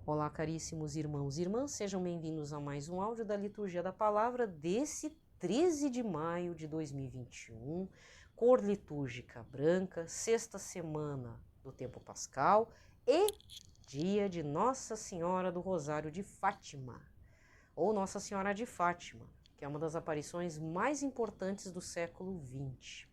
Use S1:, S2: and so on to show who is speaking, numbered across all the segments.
S1: Olá, caríssimos irmãos e irmãs, sejam bem-vindos a mais um áudio da Liturgia da Palavra desse 13 de maio de 2021, cor litúrgica branca, sexta semana do tempo pascal e dia de Nossa Senhora do Rosário de Fátima, ou Nossa Senhora de Fátima, que é uma das aparições mais importantes do século XX.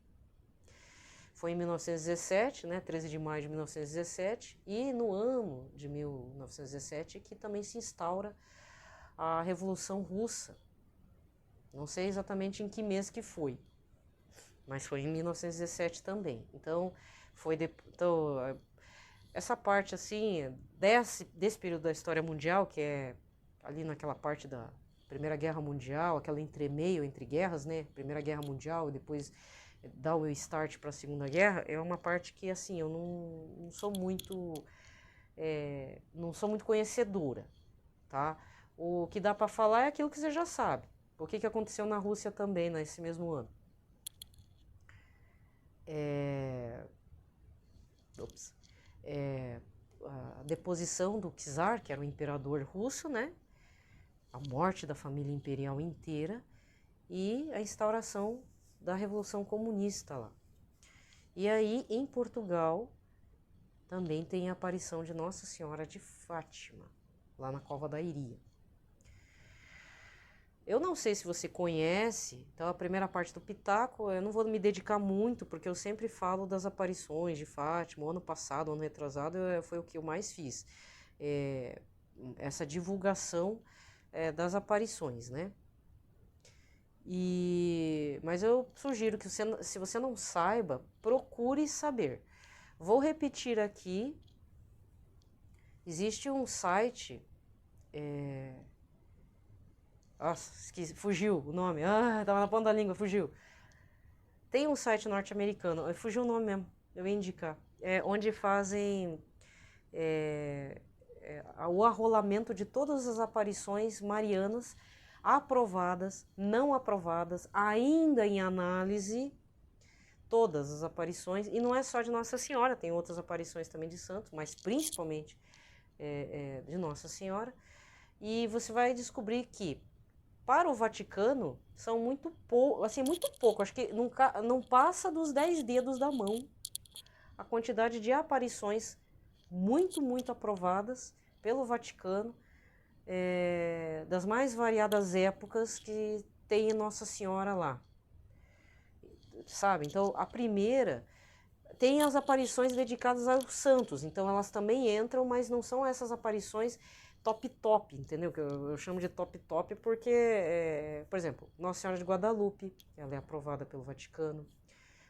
S1: Foi em 1917, 13 de maio de 1917, e no ano de 1917 que também se instaura a Revolução Russa. Não sei exatamente em que mês que foi, mas foi em 1917 também. Então, essa parte assim, desse período da história mundial, que é ali naquela parte da Primeira Guerra Mundial, aquela entremeio entre guerras, Primeira Guerra Mundial e depois dar o start para a Segunda Guerra, é uma parte que assim eu não sou muito conhecedora, tá? O que dá para falar é aquilo que você já sabe. O que aconteceu na Rússia também nesse mesmo ano? A deposição do czar, que era o imperador russo, a morte da família imperial inteira e a instauração da Revolução Comunista lá. E aí, em Portugal, também tem a aparição de Nossa Senhora de Fátima, lá na Cova da Iria. Eu não sei se você conhece, então a primeira parte do Pitaco, eu não vou me dedicar muito, porque eu sempre falo das aparições de Fátima. O ano passado, ano retrasado, foi o que eu mais fiz. Essa divulgação das aparições, Mas eu sugiro que se você não saiba, procure saber. Vou repetir aqui. Existe um site. Nossa, fugiu o nome. Tava na ponta da língua, fugiu. Tem um site norte-americano, fugiu o nome mesmo, eu ia indicar. Onde fazem o arrolamento de todas as aparições marianas, aprovadas, não aprovadas, ainda em análise, todas as aparições, e não é só de Nossa Senhora, tem outras aparições também de santos, mas principalmente de Nossa Senhora, e você vai descobrir que, para o Vaticano, são muito pouco, acho que não passa dos 10 dedos da mão a quantidade de aparições muito, muito aprovadas pelo Vaticano, das mais variadas épocas que tem Nossa Senhora lá, sabe? Então, a primeira tem as aparições dedicadas aos santos, então elas também entram, mas não são essas aparições top, entendeu? Que eu chamo de top porque, por exemplo, Nossa Senhora de Guadalupe, ela é aprovada pelo Vaticano,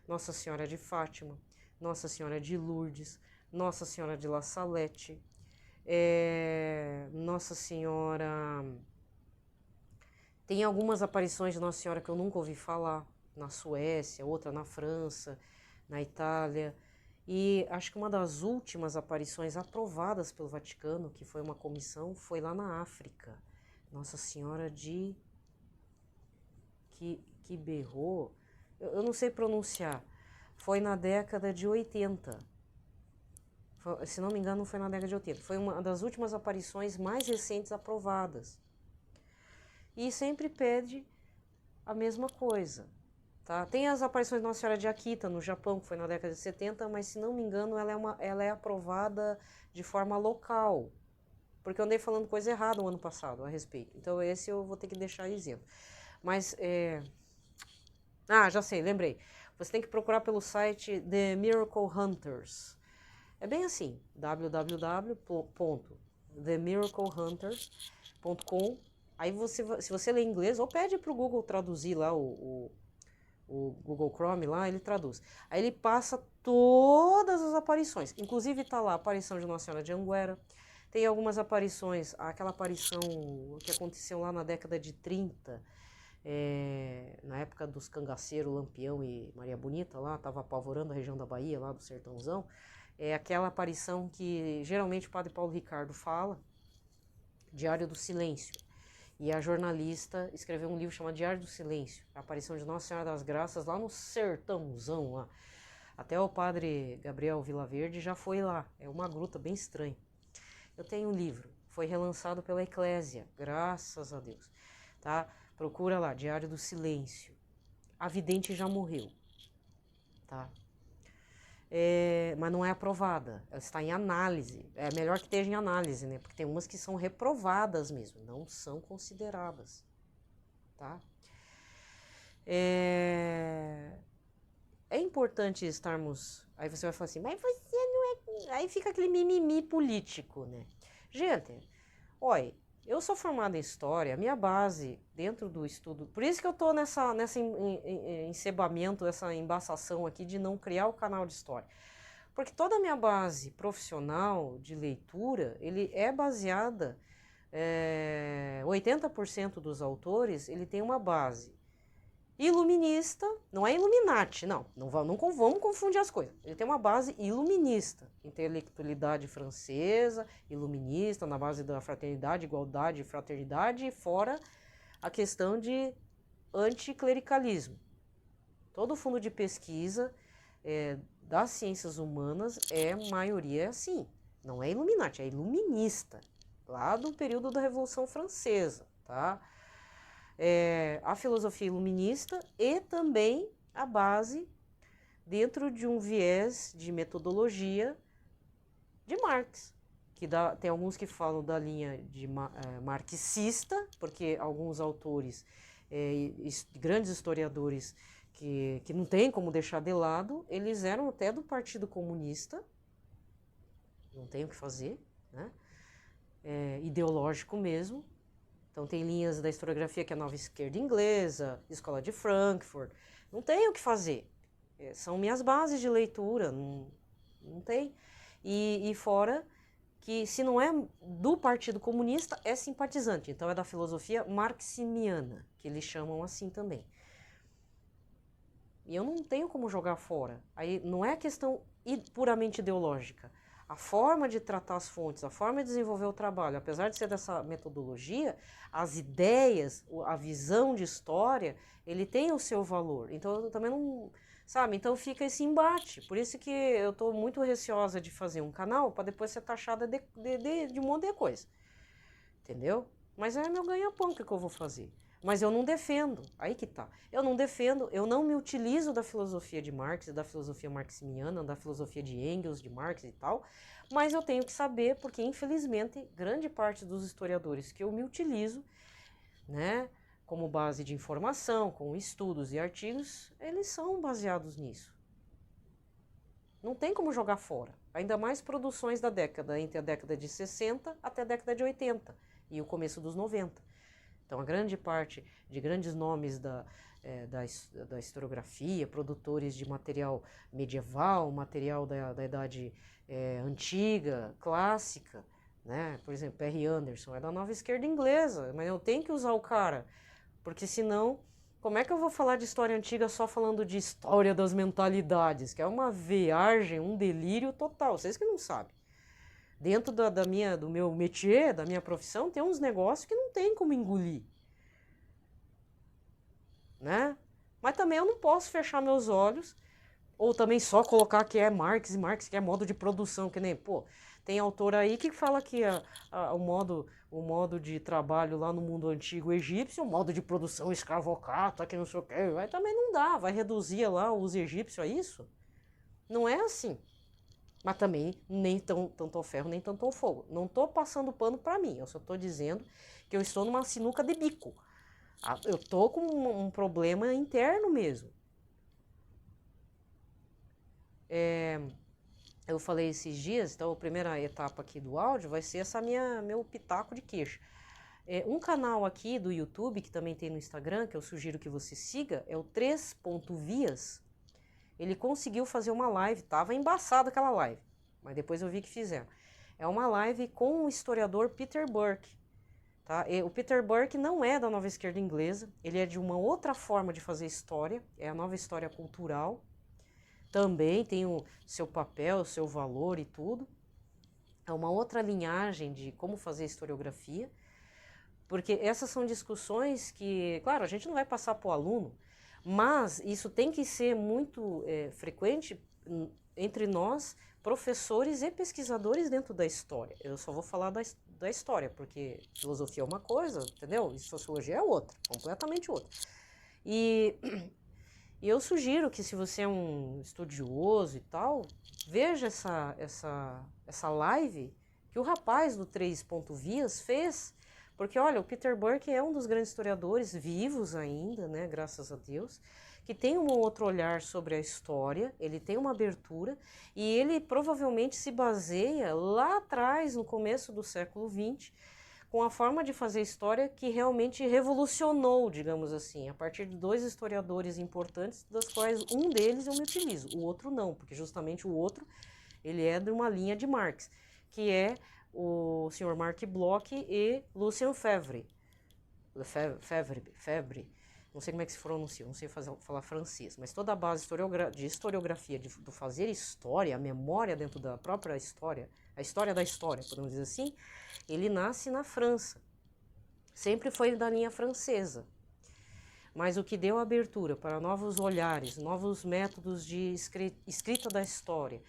S1: Nossa Senhora de Fátima, Nossa Senhora de Lourdes, Nossa Senhora de La Salette, Nossa Senhora... Tem algumas aparições de Nossa Senhora que eu nunca ouvi falar, na Suécia, outra na França, na Itália, e acho que uma das últimas aparições aprovadas pelo Vaticano, que foi uma comissão, foi lá na África, Nossa Senhora de Quiberon, eu não sei pronunciar, foi na década de 80, se não me engano foi na década de 80, foi uma das últimas aparições mais recentes aprovadas, e sempre pede a mesma coisa. Tá? Tem as aparições de Nossa Senhora de Akita no Japão, que foi na década de 70, mas se não me engano ela é aprovada de forma local, porque eu andei falando coisa errada o ano passado a respeito, então esse eu vou ter que deixar isento. Mas, já sei, lembrei, você tem que procurar pelo site The Miracle Hunters, é bem assim, www.themiraclehunters.com, aí se você lê inglês, ou pede para o Google traduzir lá o Google Chrome lá, ele traduz. Aí ele passa todas as aparições, inclusive está lá a aparição de Nossa Senhora de Anguera, tem algumas aparições, aquela aparição que aconteceu lá na década de 30, na época dos cangaceiros, Lampião e Maria Bonita, lá, estava apavorando a região da Bahia, lá do Sertãozão, aquela aparição que geralmente o Padre Paulo Ricardo fala, Diário do Silêncio. E a jornalista escreveu um livro chamado Diário do Silêncio, a aparição de Nossa Senhora das Graças lá no Sertãozão, lá. Até o padre Gabriel Vilaverde já foi lá, é uma gruta bem estranha. Eu tenho um livro, foi relançado pela Eclésia, graças a Deus, tá? Procura lá, Diário do Silêncio. A vidente já morreu, tá? Mas não é aprovada, ela está em análise. É melhor que esteja em análise, né? Porque tem umas que são reprovadas mesmo, não são consideradas, tá? É importante estarmos... Aí você vai falar assim, mas você não é... Aí fica aquele mimimi político, né? Gente, olha, eu sou formada em História, a minha base dentro do estudo... Por isso que eu tô nessa encebamento, essa embaçação aqui de não criar o canal de História. Porque toda a minha base profissional de leitura, ele é baseada... 80% dos autores, ele tem uma base iluminista, não é Illuminati, não vamos confundir as coisas. Ele tem uma base iluminista, intelectualidade francesa, iluminista, na base da fraternidade, igualdade e fraternidade, e fora a questão de anticlericalismo. Todo fundo de pesquisa das ciências humanas maioria assim, não é Illuminati, é iluminista, lá do período da Revolução Francesa, tá? A filosofia iluminista e também a base dentro de um viés de metodologia de Marx, que tem alguns que falam da linha de marxista, porque alguns autores, grandes historiadores que não tem como deixar de lado, eles eram até do Partido Comunista, não tem o que fazer, né? Ideológico mesmo. Então tem linhas da historiografia que é a nova esquerda inglesa, escola de Frankfurt, não tem o que fazer. São minhas bases de leitura, não tem. E fora que se não é do Partido Comunista, é simpatizante. Então é da filosofia marximiana, que eles chamam assim também. E eu não tenho como jogar fora. Aí não é questão puramente ideológica. A forma de tratar as fontes, a forma de desenvolver o trabalho, apesar de ser dessa metodologia, as ideias, a visão de história, ele tem o seu valor. Então, eu também não... Sabe? Então, fica esse embate. Por isso que eu estou muito receosa de fazer um canal para depois ser taxada de um monte de coisa. Entendeu? Mas é meu ganha-pão que eu vou fazer. Mas eu não defendo, aí que tá. Eu não defendo, eu não me utilizo da filosofia de Marx, da filosofia marximiana, da filosofia de Engels, de Marx e tal, mas eu tenho que saber, porque infelizmente, grande parte dos historiadores que eu me utilizo, né, como base de informação, com estudos e artigos, eles são baseados nisso. Não tem como jogar fora. Ainda mais produções da década, entre a década de 60 até a década de 80 e o começo dos 90. Então, a grande parte de grandes nomes da historiografia, produtores de material medieval, material da Idade Antiga, clássica, né? Por exemplo, Perry Anderson é da nova esquerda inglesa, mas eu tenho que usar o cara, porque senão, como é que eu vou falar de história antiga só falando de história das mentalidades, que é uma viagem, um delírio total, vocês que não sabem. Dentro do meu métier, da minha profissão, tem uns negócios que não tem como engolir, né? Mas também eu não posso fechar meus olhos, ou também só colocar que é Marx e Marx, que é modo de produção, que nem, pô, tem autor aí que fala que o modo de trabalho lá no mundo antigo egípcio, o modo de produção escravocrata, que não sei o quê, aí também não dá, vai reduzir lá os egípcios a isso? Não é assim. Mas também nem tanto ao ferro, nem tanto ao fogo. Não estou passando pano para mim, eu só estou dizendo que eu estou numa sinuca de bico. Eu estou com um problema interno mesmo. Eu falei esses dias, então a primeira etapa aqui do áudio vai ser meu pitaco de queixa. Um canal aqui do YouTube, que também tem no Instagram, que eu sugiro que você siga, é o 3.vias. Ele conseguiu fazer uma live, tava embaçada aquela live, mas depois eu vi que fizeram. É uma live com o historiador Peter Burke. Tá? O Peter Burke não é da nova esquerda inglesa, ele é de uma outra forma de fazer história, é a nova história cultural. Também tem o seu papel, o seu valor e tudo. É uma outra linhagem de como fazer historiografia, porque essas são discussões que, claro, a gente não vai passar para o aluno, mas isso tem que ser muito frequente entre nós, professores e pesquisadores dentro da história. Eu só vou falar da história, porque filosofia é uma coisa, entendeu? E sociologia é outra, completamente outra. E eu sugiro que, se você é um estudioso e tal, veja essa live que o rapaz do 3.vias fez, porque, olha, o Peter Burke é um dos grandes historiadores vivos ainda, né, graças a Deus, que tem um outro olhar sobre a história, ele tem uma abertura, e ele provavelmente se baseia lá atrás, no começo do século XX, com a forma de fazer história que realmente revolucionou, digamos assim, a partir de dois historiadores importantes, das quais um deles eu me utilizo, o outro não, porque justamente o outro, ele é de uma linha de Marx, que é o Sr. Marc Bloch e Lucien Febvre, não sei como é que se pronuncia, não sei falar francês, mas toda a base de historiografia, do fazer história, a memória dentro da própria história, a história da história, podemos dizer assim, ele nasce na França. Sempre foi da linha francesa. Mas o que deu abertura para novos olhares, novos métodos de escrita da história,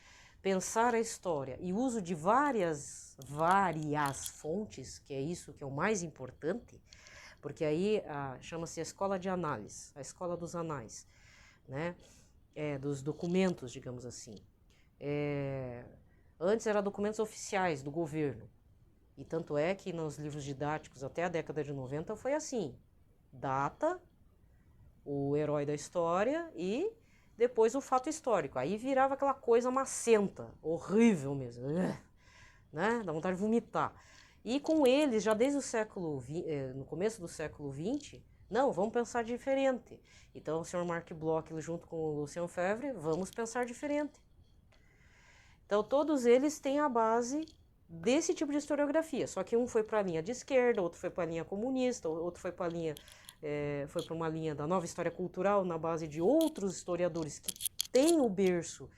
S1: pensar a história e uso de várias fontes, que é isso que é o mais importante, porque aí chama-se a escola de análise, a escola dos anais, né? Dos documentos, digamos assim. Antes eram documentos oficiais do governo, e tanto é que nos livros didáticos até a década de 90 foi assim: data, o herói da história e depois o fato histórico. Aí virava aquela coisa macenta, horrível mesmo, né? Dá vontade de vomitar. E com eles, já desde o no começo do século XX, não, vamos pensar diferente. Então o Sr. Marc Bloch, junto com o Lucien Febvre, vamos pensar diferente. Então todos eles têm a base desse tipo de historiografia, só que um foi para a linha de esquerda, outro foi para a linha comunista, outro foi para a linha, foi para uma linha da nova história cultural, na base de outros historiadores que têm o berço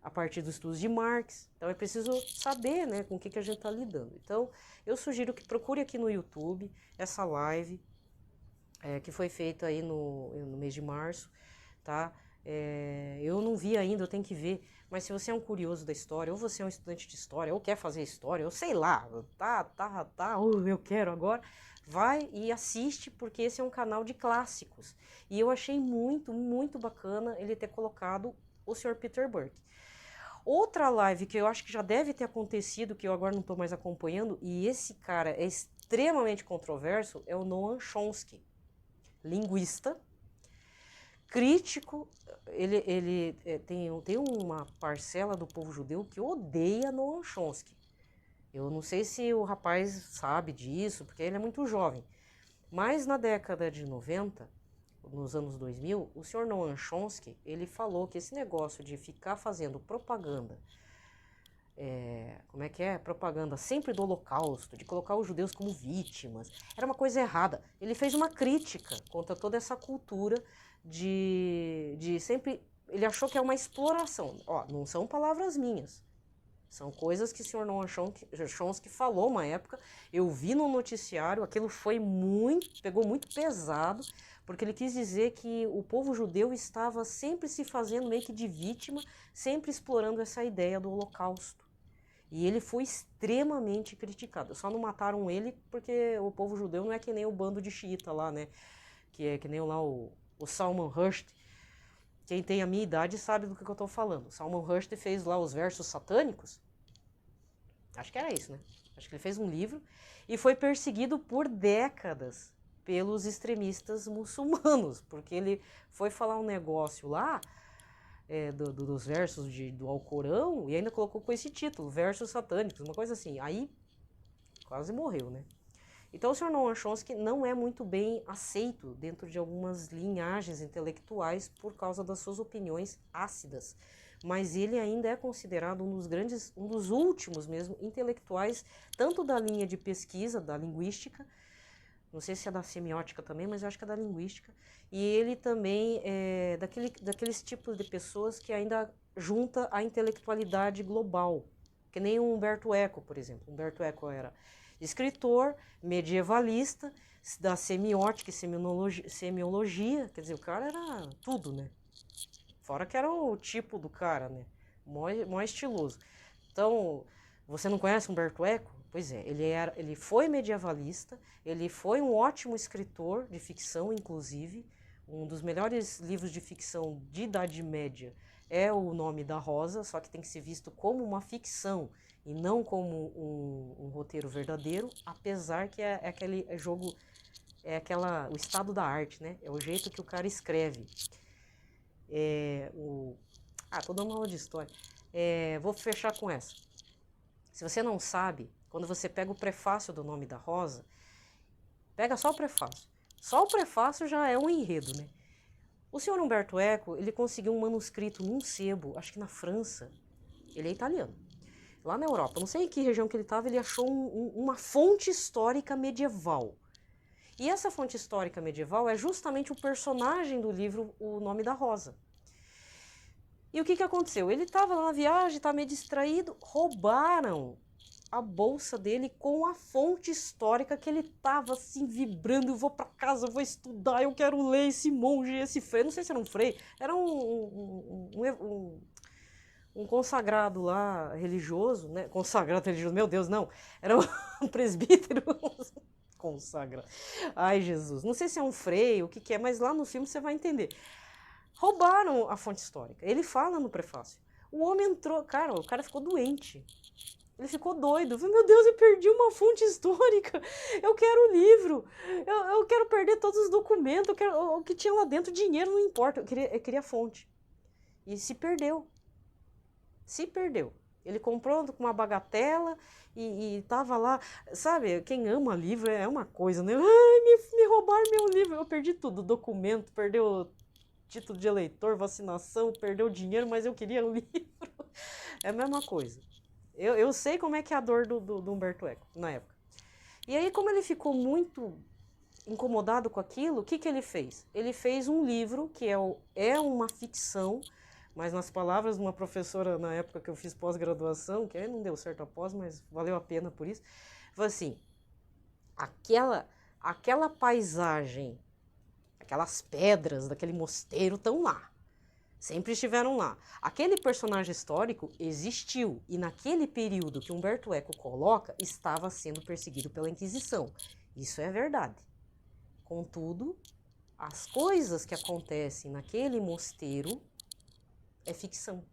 S1: a partir dos estudos de Marx. Então é preciso saber, né, com o que a gente está lidando. Então eu sugiro que procure aqui no YouTube essa live que foi feita aí no mês de março, tá? Eu não vi ainda, eu tenho que ver, mas se você é um curioso da história, ou você é um estudante de história, ou quer fazer história, ou sei lá, eu quero agora, vai e assiste, porque esse é um canal de clássicos. E eu achei muito, muito bacana ele ter colocado o Sr. Peter Burke. Outra live que eu acho que já deve ter acontecido, que eu agora não estou mais acompanhando, e esse cara é extremamente controverso, é o Noam Chomsky, linguista, crítico. Ele tem uma parcela do povo judeu que odeia Noam Chomsky. Eu não sei se o rapaz sabe disso, porque ele é muito jovem. Mas na década de 90, nos anos 2000, o Sr. Noam Chomsky, ele falou que esse negócio de ficar fazendo propaganda, propaganda sempre do Holocausto, de colocar os judeus como vítimas, era uma coisa errada. Ele fez uma crítica contra toda essa cultura de sempre... Ele achou que é uma exploração. Não são palavras minhas. São coisas que o Sr. Noam Chomsky falou uma época. Eu vi no noticiário, aquilo pegou muito pesado, porque ele quis dizer que o povo judeu estava sempre se fazendo meio que de vítima, sempre explorando essa ideia do Holocausto. E ele foi extremamente criticado. Só não mataram ele porque o povo judeu não é que nem o bando de xiita lá, né? Que é que nem lá o Salman Rushdie. Quem tem a minha idade sabe do que eu estou falando. Salman Rushdie fez lá os versos satânicos. Acho que era isso, né? Acho que ele fez um livro e foi perseguido por décadas pelos extremistas muçulmanos, porque ele foi falar um negócio lá dos versos do Alcorão e ainda colocou com esse título, versos satânicos, uma coisa assim. Aí quase morreu, né? Então o Sr. Noam Chomsky não é muito bem aceito dentro de algumas linhagens intelectuais por causa das suas opiniões ácidas, mas ele ainda é considerado um dos últimos mesmo intelectuais, tanto da linha de pesquisa, da linguística, não sei se é da semiótica também, mas eu acho que é da linguística, e ele também é daqueles tipos de pessoas que ainda junta a intelectualidade global, que nem o Humberto Eco, por exemplo. Humberto Eco era escritor, medievalista, da semiótica e semiologia, quer dizer, o cara era tudo, né? Fora que era o tipo do cara, né? Mó estiloso. Então, você não conhece Umberto Eco? Pois é, ele foi medievalista, ele foi um ótimo escritor de ficção, inclusive. Um dos melhores livros de ficção de Idade Média é O Nome da Rosa, só que tem que ser visto como uma ficção e não como um roteiro verdadeiro, apesar que é aquele jogo, o estado da arte, né? É o jeito que o cara escreve. Tô dando uma aula de história. Vou fechar com essa. Se você não sabe, quando você pega o prefácio do Nome da Rosa, pega só o prefácio. Só o prefácio já é um enredo, né? O senhor Umberto Eco, ele conseguiu um manuscrito num sebo, acho que na França. Ele é italiano. Lá na Europa, não sei em que região que ele estava, ele achou uma fonte histórica medieval. E essa fonte histórica medieval é justamente o personagem do livro O Nome da Rosa. E o que aconteceu? Ele estava lá na viagem, estava meio distraído, roubaram a bolsa dele com a fonte histórica que ele estava assim vibrando. Eu vou para casa, eu vou estudar, eu quero ler esse monge, esse frei. Não sei se era um frei, era um consagrado lá religioso, né? Consagrado religioso, meu Deus, não. Era um presbítero consagrado. Ai, Jesus. Não sei se é um frei, o que é, mas lá no filme você vai entender. Roubaram a fonte histórica. Ele fala no prefácio. O homem entrou, cara, o cara ficou doente. Ele ficou doido. Eu falei, meu Deus, eu perdi uma fonte histórica. Eu quero o livro. Eu quero perder todos os documentos. Eu quero o que tinha lá dentro. Dinheiro não importa. Eu queria a fonte. E se perdeu. Se perdeu. Ele comprou com uma bagatela e tava lá. Sabe, quem ama livro é uma coisa, né? Ai, me roubaram meu livro. Eu perdi tudo. Documento, perdeu título de eleitor, vacinação, perdeu dinheiro, mas eu queria o livro. É a mesma coisa. Eu sei como é que é a dor do Umberto Eco, na época. E aí, como ele ficou muito incomodado com aquilo, o que ele fez? Ele fez um livro que é uma ficção, mas nas palavras de uma professora na época que eu fiz pós-graduação, que aí não deu certo a pós, mas valeu a pena por isso, falou assim, aquela paisagem, aquelas pedras daquele mosteiro estão lá. Sempre estiveram lá. Aquele personagem histórico existiu e naquele período que Umberto Eco coloca, estava sendo perseguido pela Inquisição. Isso é verdade. Contudo, as coisas que acontecem naquele mosteiro é ficção.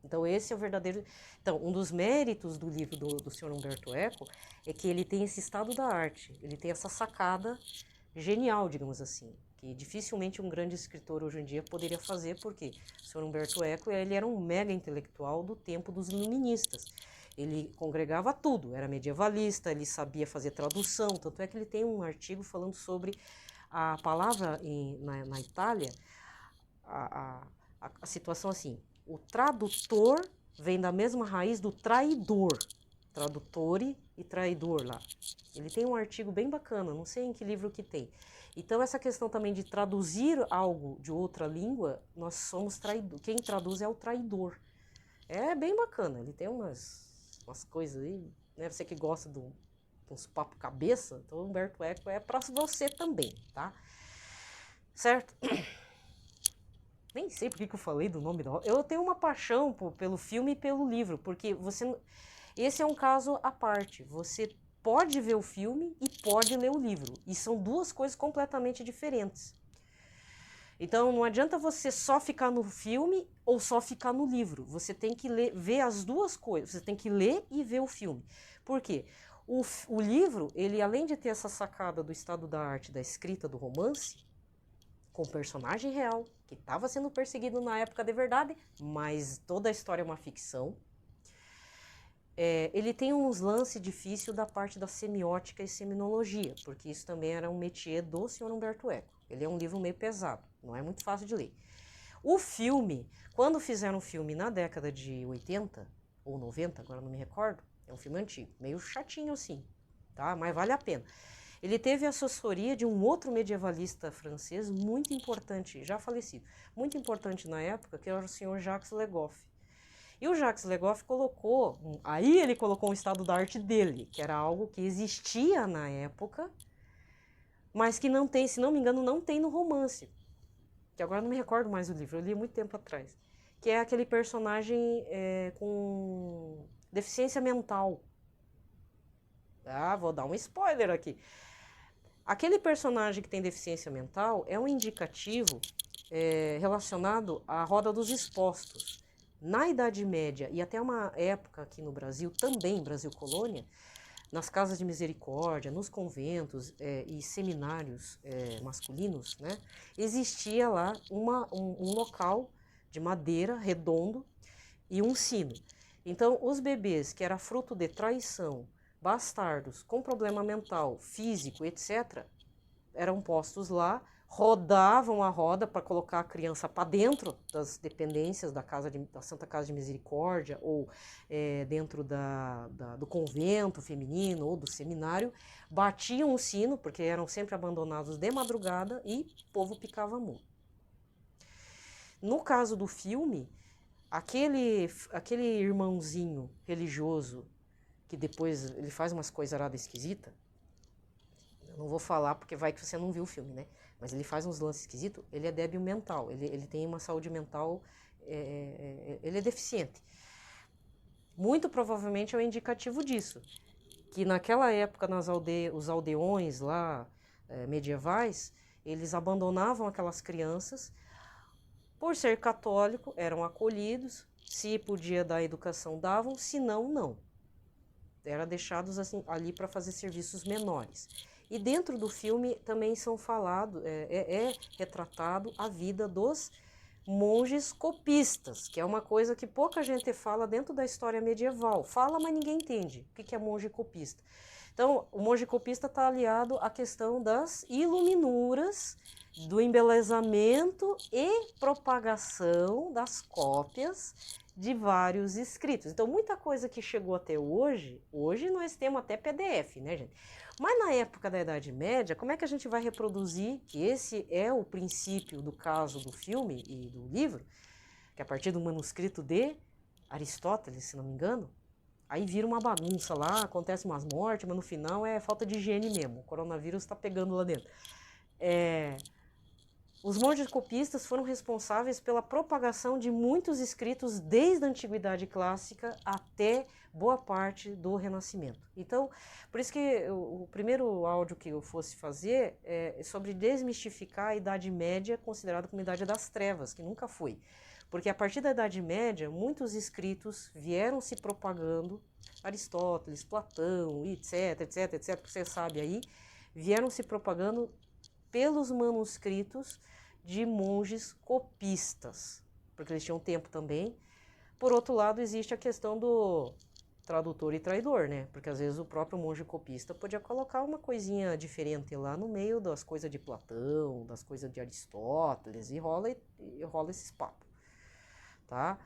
S1: Então esse é o verdadeiro... Então, um dos méritos do livro do Sr. Umberto Eco é que ele tem esse estado da arte, ele tem essa sacada genial, digamos assim, que dificilmente um grande escritor hoje em dia poderia fazer, porque o Sr. Umberto Eco ele era um mega intelectual do tempo dos iluministas. Ele congregava tudo, era medievalista, ele sabia fazer tradução, tanto é que ele tem um artigo falando sobre a palavra na Itália, a situação assim, o tradutor vem da mesma raiz do traidor, tradutore e traidor lá. Ele tem um artigo bem bacana, não sei em que livro que tem. Então, essa questão também de traduzir algo de outra língua, nós somos traidores. Quem traduz é o traidor. É bem bacana, ele tem umas coisas aí, né? Você que gosta de uns papo cabeça, então Umberto Eco é para você também, tá? Certo? Nem sei por que eu falei do nome da... Eu tenho uma paixão pelo filme e pelo livro, porque esse é um caso à parte. Você pode ver o filme e pode ler o livro. E são duas coisas completamente diferentes. Então, não adianta você só ficar no filme ou só ficar no livro. Você tem que ver as duas coisas. Você tem que ler e ver o filme. Por quê? O livro, ele além de ter essa sacada do estado da arte, da escrita do romance, com personagem real, que estava sendo perseguido na época de verdade, mas toda a história é uma ficção. Ele tem uns lances difíceis da parte da semiótica e seminologia, porque isso também era um métier do Sr. Umberto Eco. Ele é um livro meio pesado, não é muito fácil de ler. O filme, quando fizeram um filme na década de 80 ou 90, agora não me recordo, é um filme antigo, meio chatinho assim, tá? Mas vale a pena. Ele teve a assessoria de um outro medievalista francês muito importante, já falecido, muito importante na época, que era o Sr. Jacques Le Goff. E o Jacques Le Goff aí ele colocou um estado da arte dele, que era algo que existia na época, mas que não tem, se não me engano, não tem no romance. que agora não me recordo mais o livro, eu li muito tempo atrás, que é aquele personagem com deficiência mental. Ah, vou dar um spoiler aqui. Aquele personagem que tem deficiência mental é um indicativo relacionado à roda dos expostos. Na Idade Média e até uma época aqui no Brasil, também Brasil Colônia, nas casas de misericórdia, nos conventos e seminários masculinos, né, existia lá um local de madeira redondo e um sino. Então, os bebês que era fruto de traição, bastardos, com problema mental, físico, etc., eram postos lá, rodavam a roda para colocar a criança para dentro das dependências da Santa Casa de Misericórdia ou dentro do convento feminino ou do seminário, batiam o sino, porque eram sempre abandonados de madrugada e o povo picava mula. No caso do filme, aquele irmãozinho religioso que depois ele faz umas coisas aradas esquisitas, eu não vou falar porque vai que você não viu o filme, né? Mas ele faz uns lances esquisitos, ele é débil mental, ele tem uma saúde mental, ele é deficiente. Muito provavelmente é um indicativo disso, que naquela época os aldeões lá medievais, eles abandonavam aquelas crianças, por ser católico, eram acolhidos, se podia dar educação davam, se não, não. Eram deixados assim, ali para fazer serviços menores. E dentro do filme também são falados, retratado a vida dos monges copistas, que é uma coisa que pouca gente fala dentro da história medieval. Fala, mas ninguém entende o que é monge copista. Então, o monge copista está aliado à questão das iluminuras, do embelezamento e propagação das cópias de vários escritos. Então, muita coisa que chegou até hoje nós temos até PDF, né, gente? Mas na época da Idade Média, como é que a gente vai reproduzir, que esse é o princípio do caso do filme e do livro, que é a partir do manuscrito de Aristóteles, se não me engano, aí vira uma bagunça lá, acontece umas mortes, mas no final é falta de higiene mesmo, o coronavírus está pegando lá dentro. Os monges copistas foram responsáveis pela propagação de muitos escritos desde a Antiguidade Clássica até boa parte do Renascimento. Então, por isso que o primeiro áudio que eu fosse fazer é sobre desmistificar a Idade Média considerada como Idade das Trevas, que nunca foi. Porque a partir da Idade Média, muitos escritos vieram se propagando, Aristóteles, Platão, etc, etc, etc, que você sabe aí, vieram se propagando pelos manuscritos de monges copistas, porque eles tinham tempo também. Por outro lado, existe a questão do tradutor e traidor, né? Porque às vezes o próprio monge copista podia colocar uma coisinha diferente lá no meio das coisas de Platão, das coisas de Aristóteles, e rola esses papos, tá?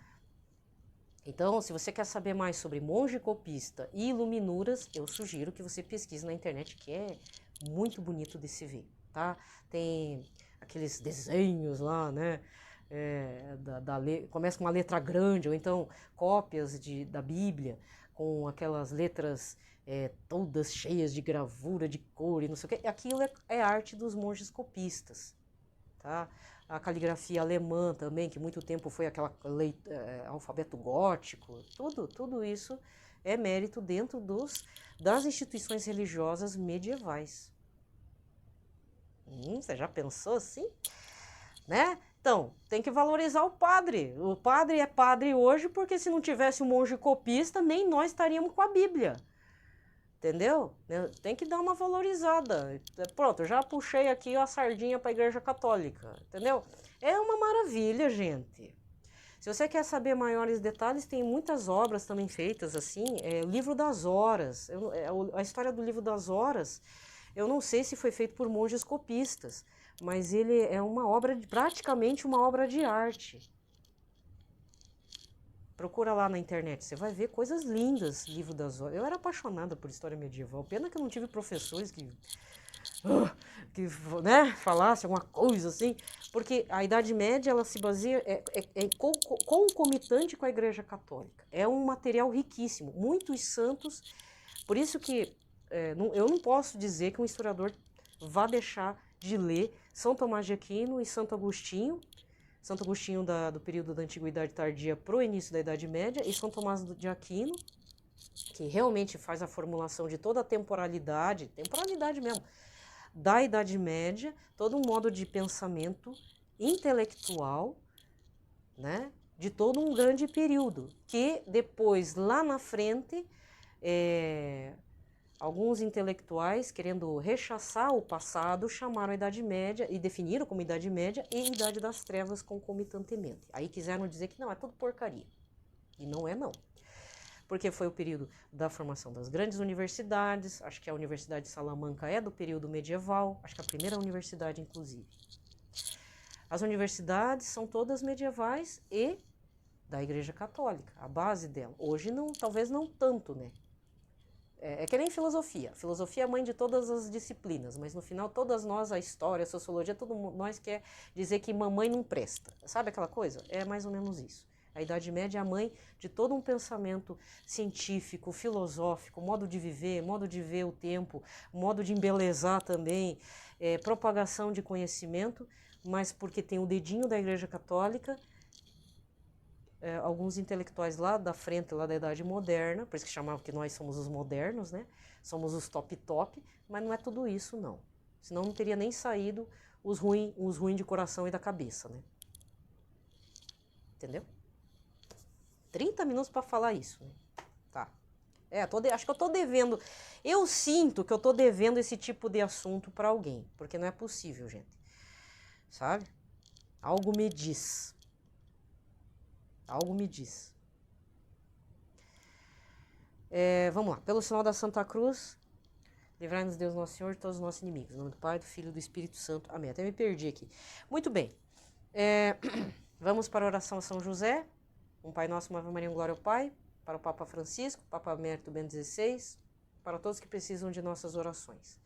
S1: Então, se você quer saber mais sobre monge copista e iluminuras, eu sugiro que você pesquise na internet, que é muito bonito de se ver, tá? Tem aqueles desenhos lá, né? Começa com uma letra grande, ou então cópias da Bíblia, com aquelas letras todas cheias de gravura, de cor e não sei o quê. Aquilo é arte dos monges copistas, tá? A caligrafia alemã também, que muito tempo foi aquela alfabeto gótico, tudo isso é mérito dentro das instituições religiosas medievais. Você já pensou assim? Né? Então, tem que valorizar o padre. O padre é padre hoje porque se não tivesse um monge copista, nem nós estaríamos com a Bíblia. Entendeu? Tem que dar uma valorizada. Pronto, eu já puxei aqui a sardinha para a Igreja Católica. Entendeu? É uma maravilha, gente. Se você quer saber maiores detalhes, tem muitas obras também feitas assim. O Livro das Horas. A história do Livro das Horas, eu não sei se foi feito por monges copistas, mas ele é uma obra, praticamente uma obra de arte. Procura lá na internet, você vai ver coisas lindas, Livro das Horas. Eu era apaixonada por história medieval, pena que eu não tive professores que né, falassem alguma coisa assim, porque a Idade Média ela se baseia, concomitante com a Igreja Católica. É um material riquíssimo, muitos santos, por isso que eu não posso dizer que um historiador vá deixar de ler São Tomás de Aquino e Santo Agostinho. Santo Agostinho do período da Antiguidade Tardia para o início da Idade Média, e São Tomás de Aquino, que realmente faz a formulação de toda a temporalidade mesmo, da Idade Média, todo um modo de pensamento intelectual, né, de todo um grande período, que depois, lá na frente, alguns intelectuais, querendo rechaçar o passado, chamaram a Idade Média e definiram como Idade Média e Idade das Trevas concomitantemente. Aí quiseram dizer que não, é tudo porcaria. E não é, não. Porque foi o período da formação das grandes universidades, acho que a Universidade de Salamanca é do período medieval, acho que a primeira universidade, inclusive. As universidades são todas medievais e da Igreja Católica, a base dela. Hoje, não, talvez não tanto, né? É que nem filosofia. Filosofia é a mãe de todas as disciplinas, mas no final todas nós, a história, a sociologia, todo mundo, nós quer dizer que mamãe não presta. Sabe aquela coisa? É mais ou menos isso. A Idade Média é a mãe de todo um pensamento científico, filosófico, modo de viver, modo de ver o tempo, modo de embelezar também, propagação de conhecimento, mas porque tem o dedinho da Igreja Católica, alguns intelectuais lá da frente, lá da Idade Moderna, por isso que chamavam que nós somos os modernos, né? Somos os top, mas não é tudo isso, não. Senão não teria nem saído os ruins de coração e da cabeça, né? Entendeu? 30 minutos para falar isso, né? Tá. Acho que eu tô devendo. Eu sinto que eu tô devendo esse tipo de assunto para alguém, porque não é possível, gente. Sabe? Algo me diz. Algo me diz. Vamos lá. Pelo sinal da Santa Cruz, livrai-nos Deus Nosso Senhor de todos os nossos inimigos. Em nome do Pai, do Filho e do Espírito Santo. Amém. Até me perdi aqui. Muito bem. Vamos para a oração a São José. Um Pai Nosso, uma Ave Maria, um Glória ao Pai. Para o Papa Francisco, Papa Emérito Bento XVI. Para todos que precisam de nossas orações.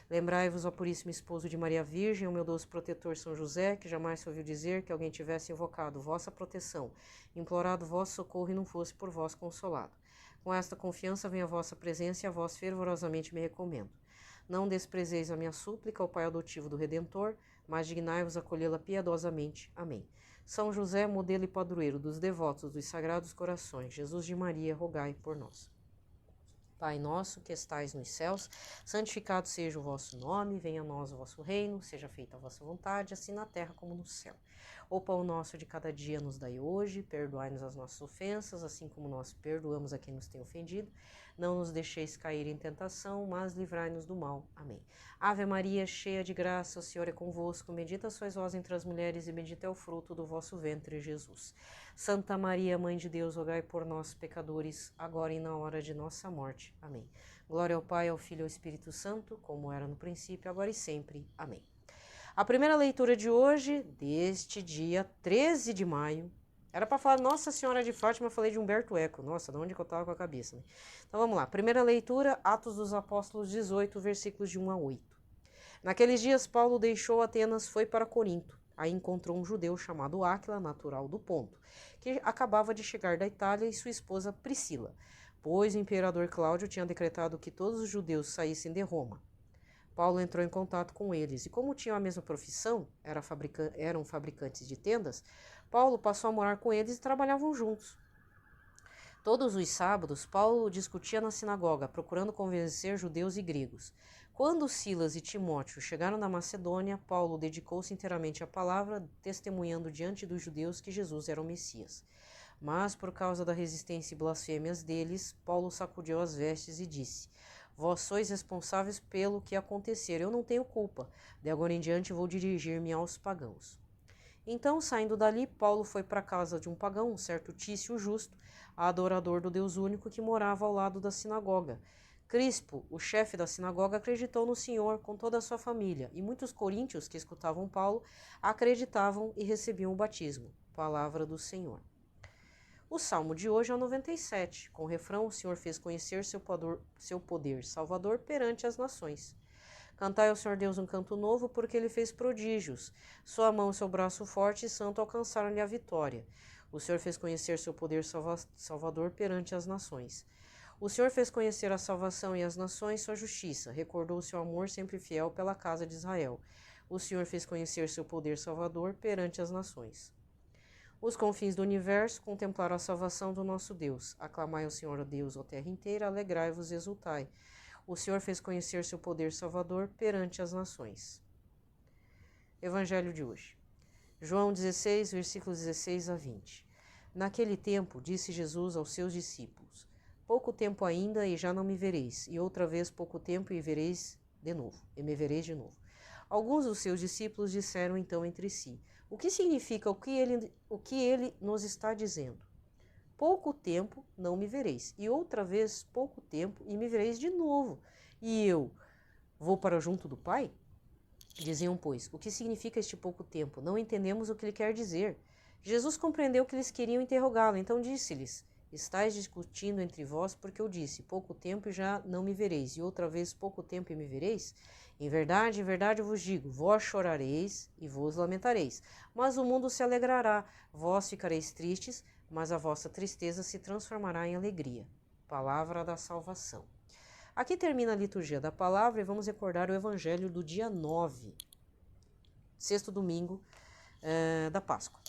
S1: Lembrai-vos, ó Puríssimo Esposo de Maria Virgem, o meu doce protetor São José, que jamais se ouviu dizer que alguém tivesse invocado vossa proteção, implorado vosso socorro e não fosse por vós consolado. Com esta confiança vem a vossa presença e a vós fervorosamente me recomendo. Não desprezeis a minha súplica, ó Pai adotivo do Redentor, mas dignai-vos acolhê-la piedosamente. Amém. São José, modelo e padroeiro dos devotos dos Sagrados Corações, Jesus de Maria, rogai por nós. Pai nosso que estais nos céus, santificado seja o vosso nome, venha a nós o vosso reino, seja feita a vossa vontade, assim na terra como no céu. O pão nosso de cada dia nos dai hoje, perdoai-nos as nossas ofensas, assim como nós perdoamos a quem nos tem ofendido. Não nos deixeis cair em tentação, mas livrai-nos do mal. Amém. Ave Maria, cheia de graça, o Senhor é convosco, bendita sois vós entre as mulheres e bendito é o fruto do vosso ventre, Jesus. Santa Maria, Mãe de Deus, rogai por nós, pecadores, agora e na hora de nossa morte. Amém. Glória ao Pai, ao Filho e ao Espírito Santo, como era no princípio, agora e sempre. Amém. A primeira leitura de hoje, deste dia 13 de maio, era para falar Nossa Senhora de Fátima, eu falei de Humberto Eco. Nossa, de onde que eu estava com a cabeça, né? Então vamos lá. Primeira leitura, Atos dos Apóstolos 18, versículos de 1 a 8. Naqueles dias, Paulo deixou Atenas, foi para Corinto. Aí encontrou um judeu chamado Áquila, natural do Ponto, que acabava de chegar da Itália, e sua esposa Priscila, pois o imperador Cláudio tinha decretado que todos os judeus saíssem de Roma. Paulo entrou em contato com eles, e como tinham a mesma profissão, eram fabricantes de tendas, Paulo passou a morar com eles e trabalhavam juntos. Todos os sábados, Paulo discutia na sinagoga, procurando convencer judeus e gregos. Quando Silas e Timóteo chegaram na Macedônia, Paulo dedicou-se inteiramente à palavra, testemunhando diante dos judeus que Jesus era o Messias. Mas, por causa da resistência e blasfêmias deles, Paulo sacudiu as vestes e disse: Vós sois responsáveis pelo que acontecer, eu não tenho culpa. De agora em diante vou dirigir-me aos pagãos. Então, saindo dali, Paulo foi para a casa de um pagão, um certo Tício Justo, adorador do Deus único, que morava ao lado da sinagoga. Crispo, o chefe da sinagoga, acreditou no Senhor com toda a sua família, e muitos coríntios que escutavam Paulo acreditavam e recebiam o batismo. Palavra do Senhor. O salmo de hoje é o 97, com o refrão: O Senhor fez conhecer seu poder salvador perante as nações. Cantai ao Senhor Deus um canto novo, porque Ele fez prodígios. Sua mão e seu braço forte e santo alcançaram-lhe a vitória. O Senhor fez conhecer seu poder salvador perante as nações. O Senhor fez conhecer a salvação e as nações sua justiça. Recordou o seu amor sempre fiel pela casa de Israel. O Senhor fez conhecer seu poder salvador perante as nações. Os confins do universo contemplaram a salvação do nosso Deus. Aclamai ao Senhor, ó Deus, ó terra inteira, alegrai-vos e exultai. O Senhor fez conhecer seu poder salvador perante as nações. Evangelho de hoje. João 16, versículos 16 a 20. Naquele tempo, disse Jesus aos seus discípulos: pouco tempo ainda e já não me vereis, e outra vez pouco tempo e vereis de novo, e me vereis de novo. Alguns dos seus discípulos disseram então entre si: o que significa o que ele nos está dizendo? Pouco tempo não me vereis, e outra vez pouco tempo e me vereis de novo. E eu vou para junto do Pai? Diziam, pois, o que significa este pouco tempo? Não entendemos o que ele quer dizer. Jesus compreendeu que eles queriam interrogá-lo, então disse-lhes: estais discutindo entre vós porque eu disse, pouco tempo e já não me vereis, e outra vez pouco tempo e me vereis? Em verdade eu vos digo, vós chorareis e vos lamentareis, mas o mundo se alegrará, vós ficareis tristes, mas a vossa tristeza se transformará em alegria. Palavra da salvação. Aqui termina a liturgia da palavra e vamos recordar o evangelho do dia 9, sexto domingo da Páscoa.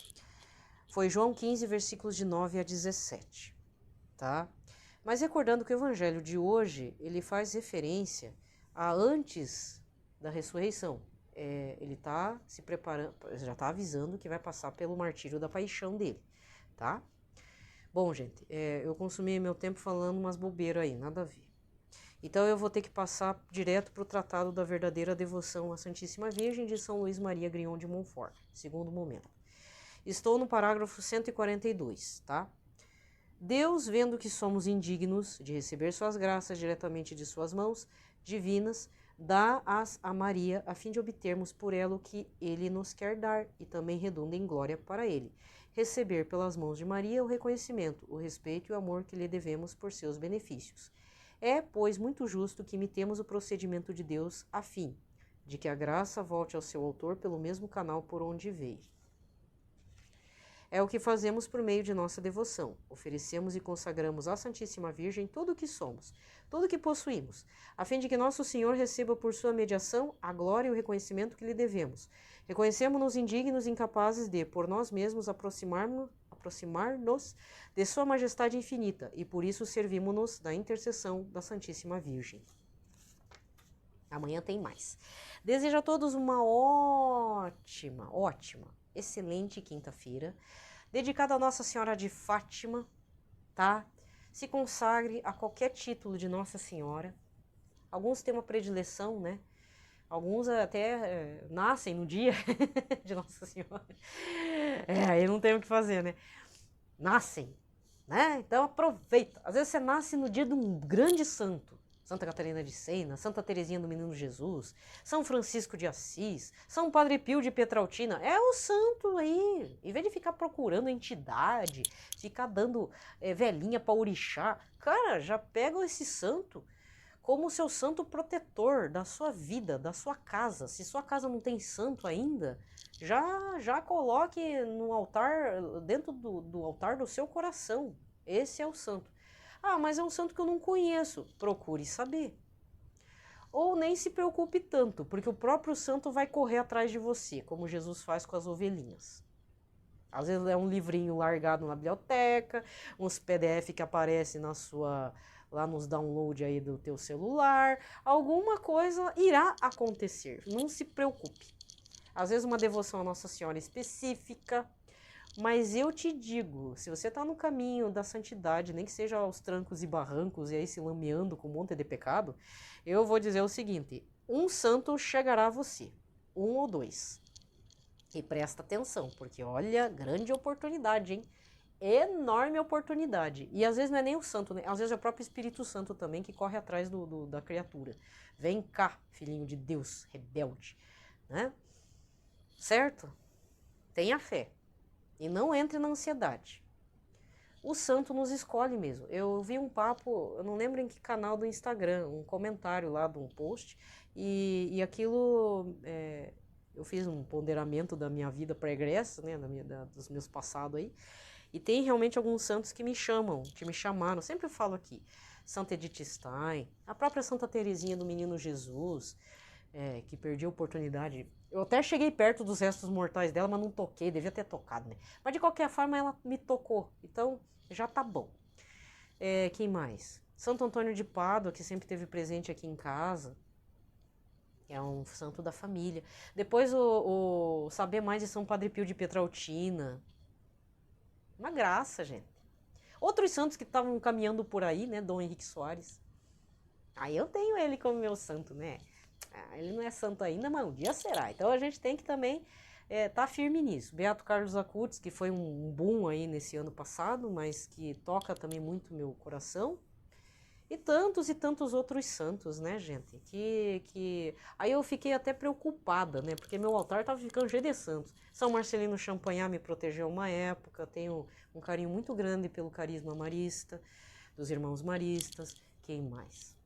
S1: Foi João 15, versículos de 9 a 17, tá? Mas recordando que o evangelho de hoje, ele faz referência a antes da ressurreição. Ele está se preparando, já está avisando que vai passar pelo martírio da paixão dele, tá? Bom, gente, eu consumi meu tempo falando umas bobeiras aí, nada a ver. Então eu vou ter que passar direto para o Tratado da Verdadeira Devoção à Santíssima Virgem de São Luís Maria Grignon de Montfort, segundo momento. Estou no parágrafo 142, tá? Deus, vendo que somos indignos de receber suas graças diretamente de suas mãos divinas, dá-as a Maria, a fim de obtermos por ela o que ele nos quer dar, e também redunda em glória para ele. Receber pelas mãos de Maria o reconhecimento, o respeito e o amor que lhe devemos por seus benefícios. É, pois, muito justo que imitemos o procedimento de Deus, a fim de que a graça volte ao seu autor pelo mesmo canal por onde veio. É o que fazemos por meio de nossa devoção. Oferecemos e consagramos à Santíssima Virgem tudo o que somos, tudo o que possuímos, a fim de que nosso Senhor receba por sua mediação a glória e o reconhecimento que lhe devemos. Reconhecemos-nos indignos e incapazes de, por nós mesmos, aproximar-nos de sua majestade infinita, e por isso servimos-nos da intercessão da Santíssima Virgem. Amanhã tem mais. Desejo a todos uma ótima, excelente quinta-feira, dedicada a Nossa Senhora de Fátima, tá? Se consagre a qualquer título de Nossa Senhora. Alguns têm uma predileção, né? Alguns até nascem no dia de Nossa Senhora. Aí não tem o que fazer, né? Nascem, né? Então aproveita. Às vezes você nasce no dia de um grande santo. Santa Catarina de Sena, Santa Teresinha do Menino Jesus, São Francisco de Assis, São Padre Pio de Petrautina. É o santo aí. Em vez de ficar procurando entidade, ficar dando velhinha para orixá, cara, já pega esse santo como o seu santo protetor da sua vida, da sua casa. Se sua casa não tem santo ainda, já coloque no altar, dentro do altar do seu coração. Esse é o santo. Ah, mas é um santo que eu não conheço. Procure saber. Ou nem se preocupe tanto, porque o próprio santo vai correr atrás de você, como Jesus faz com as ovelhinhas. Às vezes é um livrinho largado na biblioteca, uns PDF que aparecem lá nos download aí do teu celular. Alguma coisa irá acontecer, não se preocupe. Às vezes uma devoção a Nossa Senhora específica, mas eu te digo, se você está no caminho da santidade, nem que seja aos trancos e barrancos e aí se lameando com um monte de pecado, eu vou dizer o seguinte, um santo chegará a você, um ou dois. E presta atenção, porque olha, grande oportunidade, hein? Enorme oportunidade. E às vezes não é nem o santo, né? Às vezes é o próprio Espírito Santo também que corre atrás da criatura. Vem cá, filhinho de Deus, rebelde, né? Certo? Tenha fé. E não entre na ansiedade. O santo nos escolhe mesmo. Eu vi um papo, eu não lembro em que canal do Instagram, um comentário lá de um post, e aquilo, eu fiz um ponderamento da minha vida pregressa, né, dos meus passados aí, e tem realmente alguns santos que me chamam, que me chamaram, sempre eu falo aqui, Santa Edith Stein, a própria Santa Teresinha do Menino Jesus, que perdi a oportunidade. Eu até cheguei perto dos restos mortais dela, mas não toquei, devia ter tocado, né? Mas de qualquer forma ela me tocou, então já tá bom. Quem mais? Santo Antônio de Pádua, que sempre esteve presente aqui em casa, é um santo da família. Depois o saber mais de São Padre Pio de Pietrautina. Uma graça, gente. Outros santos que estavam caminhando por aí, né? Dom Henrique Soares. Aí eu tenho ele como meu santo, né? Ele não é santo ainda, mas um dia será. Então a gente tem que também tá firme nisso. Beato Carlos Acutis, que foi um boom aí nesse ano passado, mas que toca também muito meu coração. E tantos outros santos, né, gente? Aí eu fiquei até preocupada, né? Porque meu altar tava ficando cheio de santos. São Marcelino Champagnat me protegeu uma época. Tenho um carinho muito grande pelo carisma marista, dos irmãos maristas. Quem mais?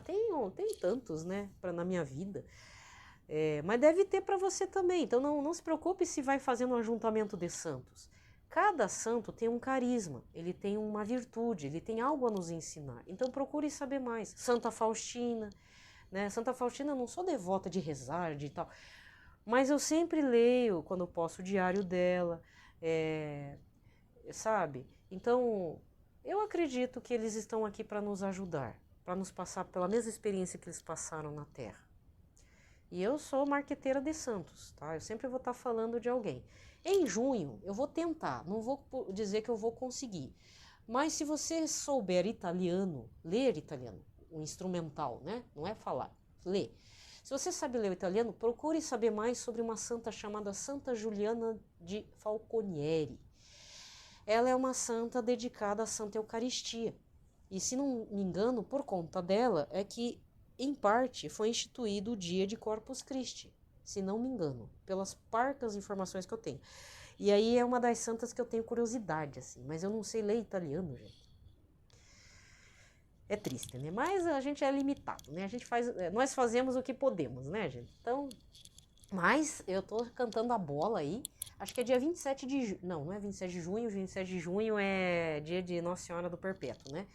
S1: Tem tantos, né, na minha vida. Mas deve ter para você também. Então não se preocupe se vai fazendo um ajuntamento de santos. Cada santo tem um carisma, ele tem uma virtude, ele tem algo a nos ensinar. Então procure saber mais. Santa Faustina, né? Santa Faustina, eu não sou devota de rezar, de tal, mas eu sempre leio, quando eu posso, o diário dela, sabe? Então, eu acredito que eles estão aqui para nos ajudar, para nos passar pela mesma experiência que eles passaram na Terra. E eu sou marqueteira de santos, tá? Eu sempre vou estar falando de alguém. Em junho, eu vou tentar, não vou dizer que eu vou conseguir. Mas se você souber italiano, ler italiano, o instrumental, né? Não é falar, ler. Se você sabe ler o italiano, procure saber mais sobre uma santa chamada Santa Giuliana de Falconieri. Ela é uma santa dedicada à Santa Eucaristia. E se não me engano, por conta dela, é que em parte foi instituído o dia de Corpus Christi, se não me engano, pelas parcas informações que eu tenho. E aí é uma das santas que eu tenho curiosidade, assim, mas eu não sei ler italiano, gente. É triste, né? Mas a gente é limitado, né? Nós fazemos o que podemos, né, gente? Então, mas eu tô cantando a bola aí. Acho que é dia 27 de junho. Não é 27 de junho. 27 de junho é dia de Nossa Senhora do Perpétuo, né?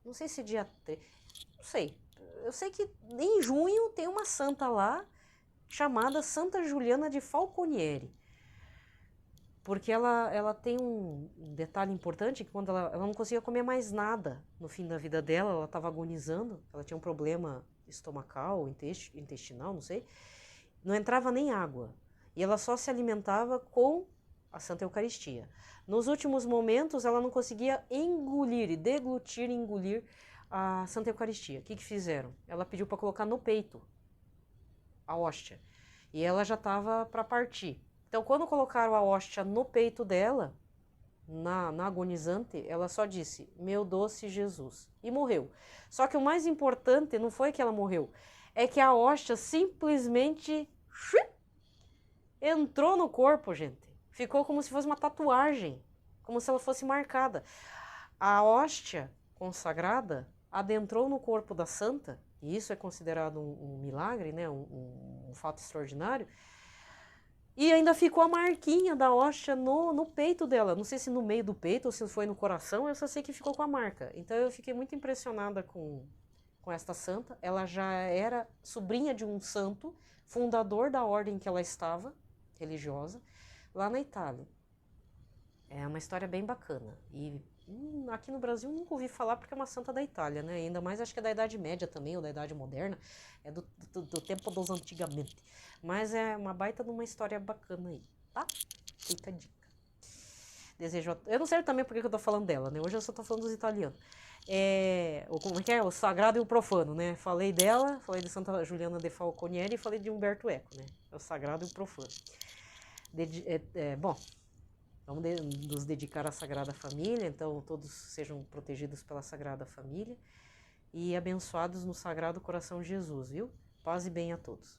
S1: Não sei se dia 3. Não sei. Eu sei que em junho tem uma santa lá chamada Santa Giuliana de Falconieri. Porque ela tem um detalhe importante, que quando ela não conseguia comer mais nada no fim da vida dela, ela estava agonizando, ela tinha um problema estomacal, intestinal, não sei, não entrava nem água. E ela só se alimentava com a Santa Eucaristia. Nos últimos momentos, ela não conseguia engolir a Santa Eucaristia. O que fizeram? Ela pediu para colocar no peito a hóstia. E ela já estava para partir. Então, quando colocaram a hóstia no peito dela, na agonizante, ela só disse, meu doce Jesus, e morreu. Só que o mais importante não foi que ela morreu, é que a hóstia simplesmente entrou no corpo, gente. Ficou como se fosse uma tatuagem, como se ela fosse marcada. A hóstia consagrada adentrou no corpo da santa, e isso é considerado um milagre, né? um fato extraordinário, e ainda ficou a marquinha da hóstia no peito dela. Não sei se no meio do peito ou se foi no coração, eu só sei que ficou com a marca. Então eu fiquei muito impressionada com esta santa. Ela já era sobrinha de um santo, fundador da ordem que ela estava, religiosa, lá na Itália. É uma história bem bacana. E aqui no Brasil nunca ouvi falar porque é uma santa da Itália, né? Ainda mais acho que é da Idade Média também, ou da Idade Moderna. É do tempo dos antigamente. Mas é uma baita de uma história bacana aí, tá? Fica a dica. Eu não sei também porque eu tô falando dela, né? Hoje eu só tô falando dos italianos. Como é que é? O sagrado e o profano, né? Falei dela, falei de Santa Giuliana de Falconieri e falei de Umberto Eco, né? É o sagrado e o profano. Bom, vamos nos dedicar à Sagrada Família, então todos sejam protegidos pela Sagrada Família e abençoados no Sagrado Coração de Jesus, viu? Paz e bem a todos.